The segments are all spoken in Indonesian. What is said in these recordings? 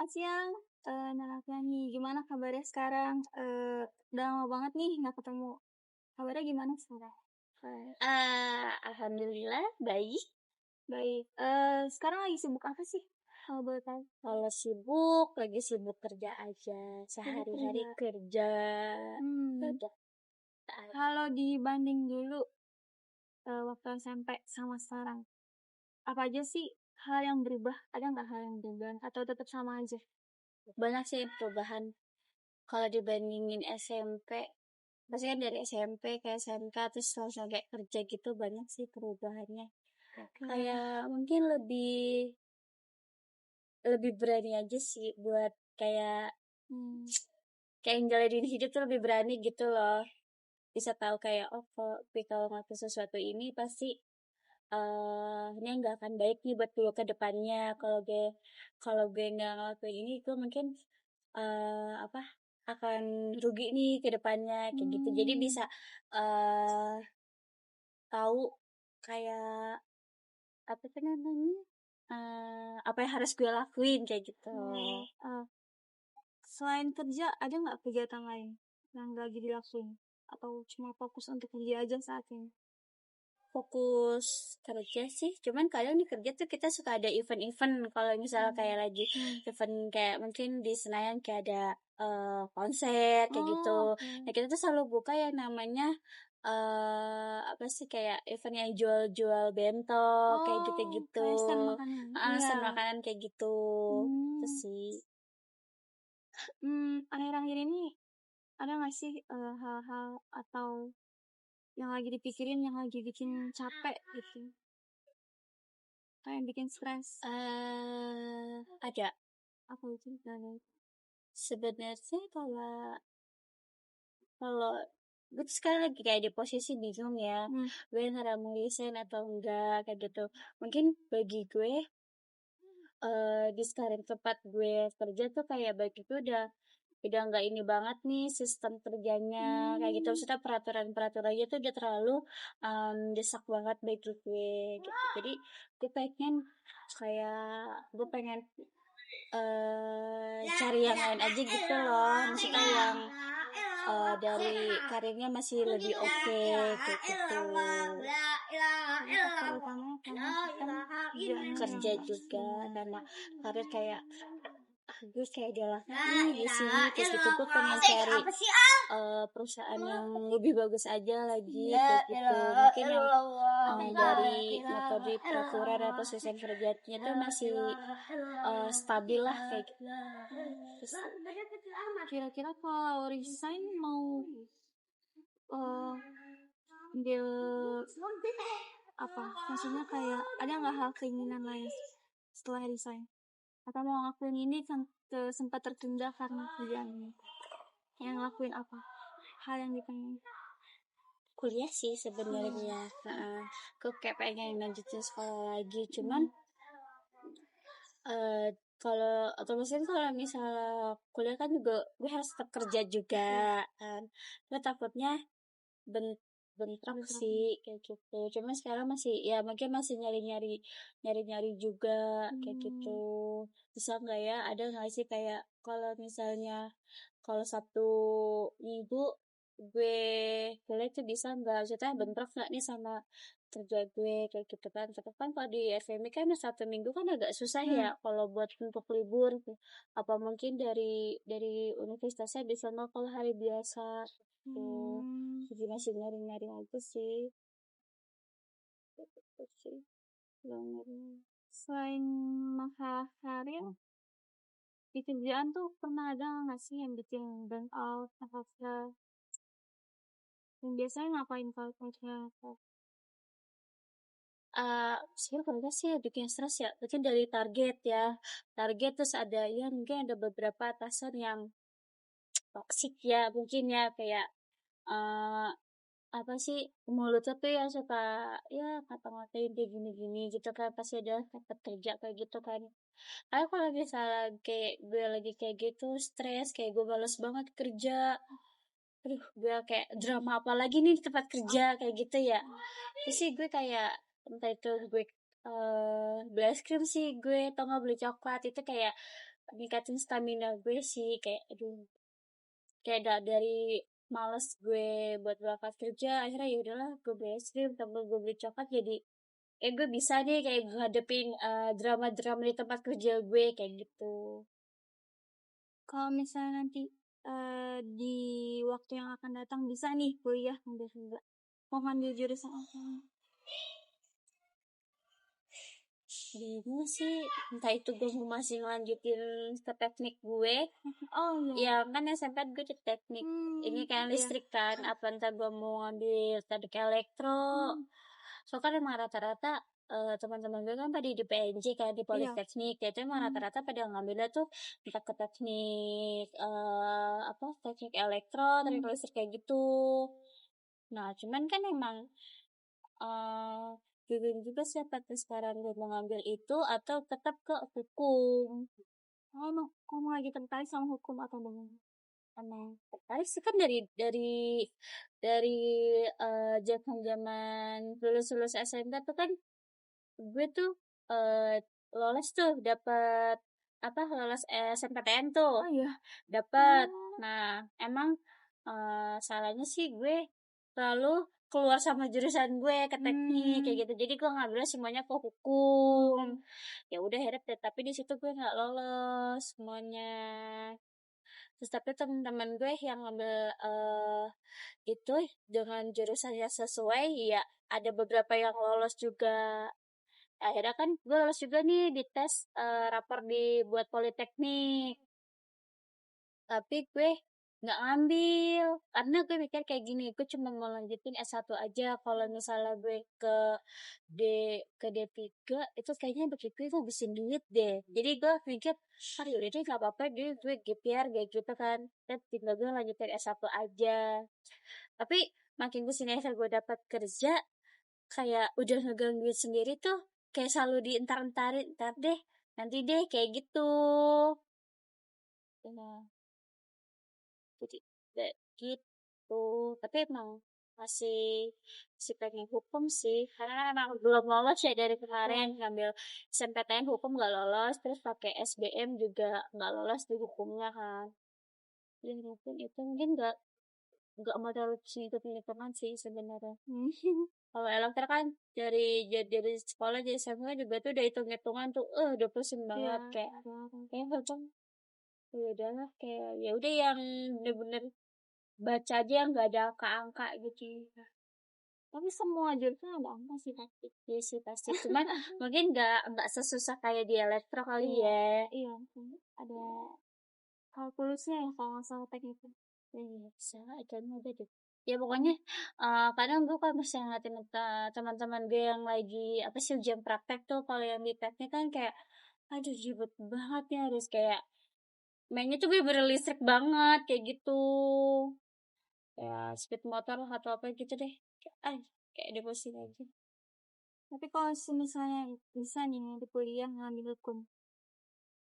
Selamat siang, Narafani. Gimana kabarnya sekarang? Udah lama banget nih nggak ketemu. Kabarnya gimana sekarang? Alhamdulillah baik. Baik. Sekarang lagi sibuk apa sih? Kalau boleh tahu. Kalau sibuk, lagi sibuk kerja aja. Sehari-hari kerja. Udah. Kalau dibanding dulu waktu SMP sama sekarang, apa aja sih hal yang berubah? Ada nggak hal yang berubah atau tetap sama aja? Banyak sih perubahan. Kalau dibandingin SMP, pasti kan dari SMP ke SMK terus langsung kayak kerja gitu, banyak sih perubahannya. Kayak mungkin lebih berani aja sih buat kayak jalanin hidup tuh lebih berani gitu loh. Bisa tahu kayak kalau ngelakuin sesuatu ini pasti ini nggak akan baik nih buat gue ke depannya. Kalau gue nggak ngelakuin ini, gue mungkin akan rugi nih ke depannya kayak gitu. Jadi bisa tahu kayak apa sih namanya, apa yang harus gue lakuin kayak gitu. Selain kerja, ada nggak kegiatan lain yang lagi dilakuin? Atau cuma fokus untuk kerja aja saat ini? Fokus kerja sih, cuman kadang di kerja tuh kita suka ada event-event. Kalau misalnya kayak lagi event kayak mungkin di Senayan kayak ada konser kayak gitu. Nah kita tuh selalu buka yang namanya apa sih, kayak event yang jual-jual bento kayak gitu-gitu. Kayak stand makanan. Stand makanan kayak gitu. Itu sih. Akhir-akhir ini ada nggak sih hal-hal atau yang lagi dipikirin yang lagi bikin capek gitu, atau yang bikin stres? Ada. Apa itu? Sebenarnya kalau gue tuh sekarang lagi kayak di posisi bingung ya, gue antara mau resign atau enggak kayak gitu. Mungkin bagi gue di sekarang tempat gue kerja tuh kayak baik itu udah nggak ini banget nih sistem kerjanya kayak gitu. Maksudnya peraturannya tuh udah terlalu desak banget bagi gue gitu. Jadi gue pengen cari yang lain aja gitu loh. Maksudnya yang dari karirnya masih lebih oke kayak gitu. Kerja juga karena karir kayak gue kayak adalah di sini terus gitu. Gue pengen cari perusahaan yang lebih bagus aja lagi kayak gitu. Mungkin yang dari metode peraturan atau sistem kerjanya tuh masih stabil lah kayak gitu. Kira-kira kalau resign mau ambil apa? Maksudnya kayak ada nggak hal keinginan lain setelah resign? Atau mau ngelakuin ini sempat tertunda karena kerjaan ini? Yang ngelakuin apa? Hal yang dipengen? Kuliah sih sebenarnya. Gue kayak pengen lanjutin sekolah lagi, cuman kalau misalnya kuliah kan juga gue harus tetap kerja juga kan. Gue takutnya bentrok sih kayak gitu. Cuma sekarang mungkin masih nyari juga kayak gitu. Bisa nggak ya, ada nggak sih kayak kalau Sabtu Minggu gue kuliah tuh bisa nggak, maksudnya bentrok nggak nih sama kerja gue kayak gitu kan. Tapi kan kalau di FMI kan Sabtu Minggu kan agak susah ya kalau buat untuk libur. Apa mungkin dari universitasnya bisa nggak kalau hari biasa tuh. Jadi masih nyari aja sih. Gitu sih. Selain masalah karir, di kerjaan tuh pernah ada nggak sih yang bikin burn out atau stres? Dan biasanya ngapain kalau kerja? Sebenarnya kalau sih bikin stres ya, mungkin dari target terus ada ya, mungkin ada beberapa atasan yang toksik ya, mungkin ya kayak apa sih, mulutnya tuh yang suka ya ngata-ngatain kayak gini-gini gitu kan, pasti ada tempat kerja kayak gitu kan. Karena kalau misalnya kayak gue lagi kayak gitu stres, kayak gue males banget kerja, aduh gue kayak drama apa lagi nih di tempat kerja kayak gitu ya. Terus sih gue kayak entah itu gue beli es krim sih, gue atau nggak beli coklat, itu kayak ningkatin stamina gue sih, kayak aduh, kayak dari males gue buat berangkat kerja, akhirnya ya udahlah gue beli es krim tambah gue beli coklat, jadi gue bisa deh kayak ngadepin drama-drama di tempat kerja gue kayak gitu. Kalau misalnya nanti di waktu yang akan datang bisa nih kuliah ngambil juga, mau ngambil jurusan apa? Bingung sih, entah itu gue mau masih ngelanjutin ke teknik gue. Oh Ya kan SMP gue di teknik ini kan listrik kan, apa entah gue mau ngambil teknik elektro. So kan emang rata-rata teman-teman gue kan pada di PNJ kan, di Politeknik, itu emang rata-rata pada ngambilnya tuh entah ke teknik teknik elektro, teknik listrik kayak gitu. Nah cuman kan emang bingung juga sih apakah sekarang gue mau ngambil itu atau tetap ke hukum. Oh, kamu lagi tertarik sama hukum atau bagaimana? Emang tertarik sih kan dari zaman lulus SMK tuh kan gue tuh lolos tuh dapat lolos SNPTN tuh. Oh iya. Dapat. Nah, emang salahnya sih gue lalu keluar sama jurusan gue ke teknik kayak gitu. Jadi gue ngambilnya semuanya ke hukum. Ya udah akhirnya tapi di situ gue nggak lolos semuanya. Terus tapi teman-teman gue yang ngambil itu dengan jurusan yang sesuai, ya ada beberapa yang lolos juga. Akhirnya kan gue lolos juga nih di tes rapor buat Politeknik. Tapi gue nggak ngambil karena gue mikir kayak gini, gue cuma mau lanjutin S1 aja. Kalau misalnya gue ke D3 itu kayaknya begitu gue ngabisin duit deh. Jadi gue pikir yaudah deh nggak apa-apa deh, gue GPR kayak gitu kan, dan tinggal gue lanjutin S1 aja. Tapi makin kesini gue dapat kerja kayak udah megang duit sendiri tuh, kayak selalu dientar-entarin, ntar deh, nanti deh, kayak gitu. Nah, jadi kayak gitu. Tapi emang masih masih pengen hukum sih, karena emang belum lolos ya dari kemarin ngambil SNPTN hukum nggak lolos, terus pakai SBM juga nggak lolos di hukumnya kan. Jadi mungkin itu mungkin nggak modal hitung-hitungan sih sebenarnya. Kalau elektro kan dari sekolah jadi SMA juga tuh udah hitung-hitungan tuh, udah pusing banget kayak hukum. Ya udahlah, kayak ya udah yang bener-bener baca aja yang nggak ada angka-angka gitu. Tapi semua jurusan ada angka sih pasti. Iya sih pasti, cuman mungkin nggak sesusah kayak di elektro kali ya. Iya, ada kalkulusnya ya kalau nggak salah teknik itu. Iya, bisa aja udah deh. Ya pokoknya kadang gue kan masih ngeliatin teman-teman gue yang lagi apa sih ujian praktek tuh, kalau yang di teknik kan kayak aduh ribet banget ya, harus kayak mainnya tuh gue berlistrik banget kayak gitu, ya speed motor atau apa gitu deh, kayak ada pusing aja. Tapi kalau misalnya bisa nih di kuliah ngambil hukum,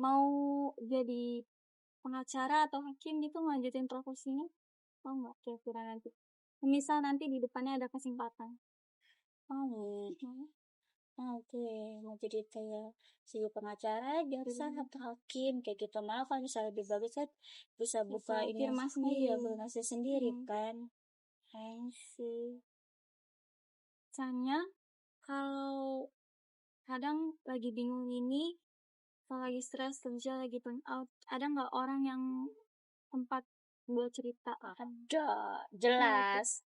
mau jadi pengacara atau hakim gitu ngelanjutin profesinya, mau nggak kira-kira nanti? Misal nanti di depannya ada kesempatan. Oke, mau jadi kayak si pengacara, jaksa atau hakim kayak gitu. Malah kalau misalnya lebih bagus kan bisa buka ini firma sendiri. ya, firmasi sendiri kan. Sih. Misalnya kalau kadang lagi bingung ini, kalau lagi stres kerja, lagi burn out, ada nggak orang yang tempat buat cerita? Ada, jelas.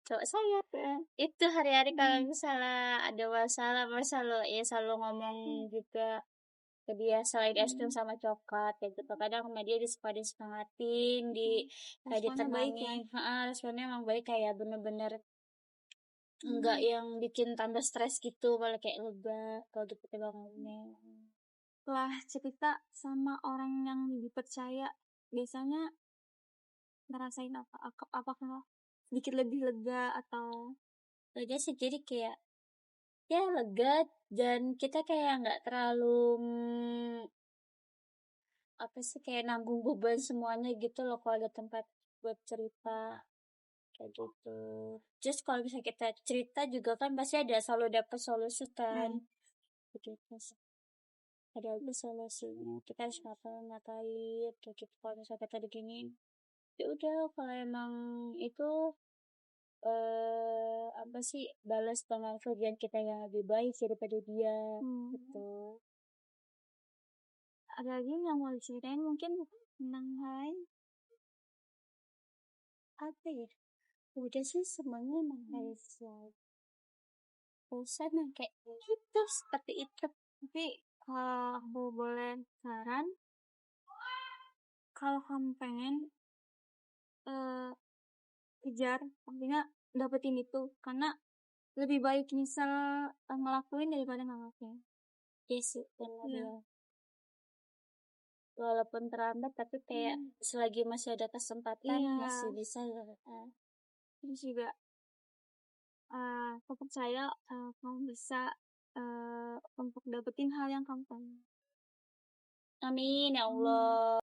Coba saya itu hari-hari kalau misalnya ada masalah ya selalu ngomong juga ke dia, selain es krim sama coklat kayak gitu. Kadang sama dia disemangatin, kayak ditenangin. Responnya emang baik, kayak bener-bener enggak yang bikin tambah stres gitu, malah kayak lega kalau gitu bangunnya. Setelah cerita sama orang yang dipercaya, biasanya ngerasain apa? Apakah sedikit lebih lega atau Lega sih, jadi kayak ya lega, dan kita kayak nggak terlalu apa sih, kayak nanggung beban semuanya gitu loh kalau ada tempat buat cerita kayak gitu. Just kalau misalnya kita cerita juga kan pasti selalu dapat solusi kan. Begitu sih. ada apa solusinya, kita harus ngapain kayak gitu. Kalau misalnya kita begini, ya udah, kalau emang itu apa sih, balas dengan kerjaan kita yang lebih baik daripada dia gitu. Ada lagi yang mau diceritain mungkin tentang hal lain? Apa ya, udah sih semuanya emang harus bosan yang kayak gitu, seperti itu. Tapi kalau aku boleh saran, kalau kamu pengen kejar, artinya dapetin itu, karena lebih baik misal ngelakuin daripada nggak ngelakuin. Iya sih, benar ya. Walaupun terlambat, tapi kayak selagi masih ada kesempatan, masih bisa ya. Terus juga aku percaya kamu bisa untuk dapetin hal yang kamu pengen. Amin ya Allah.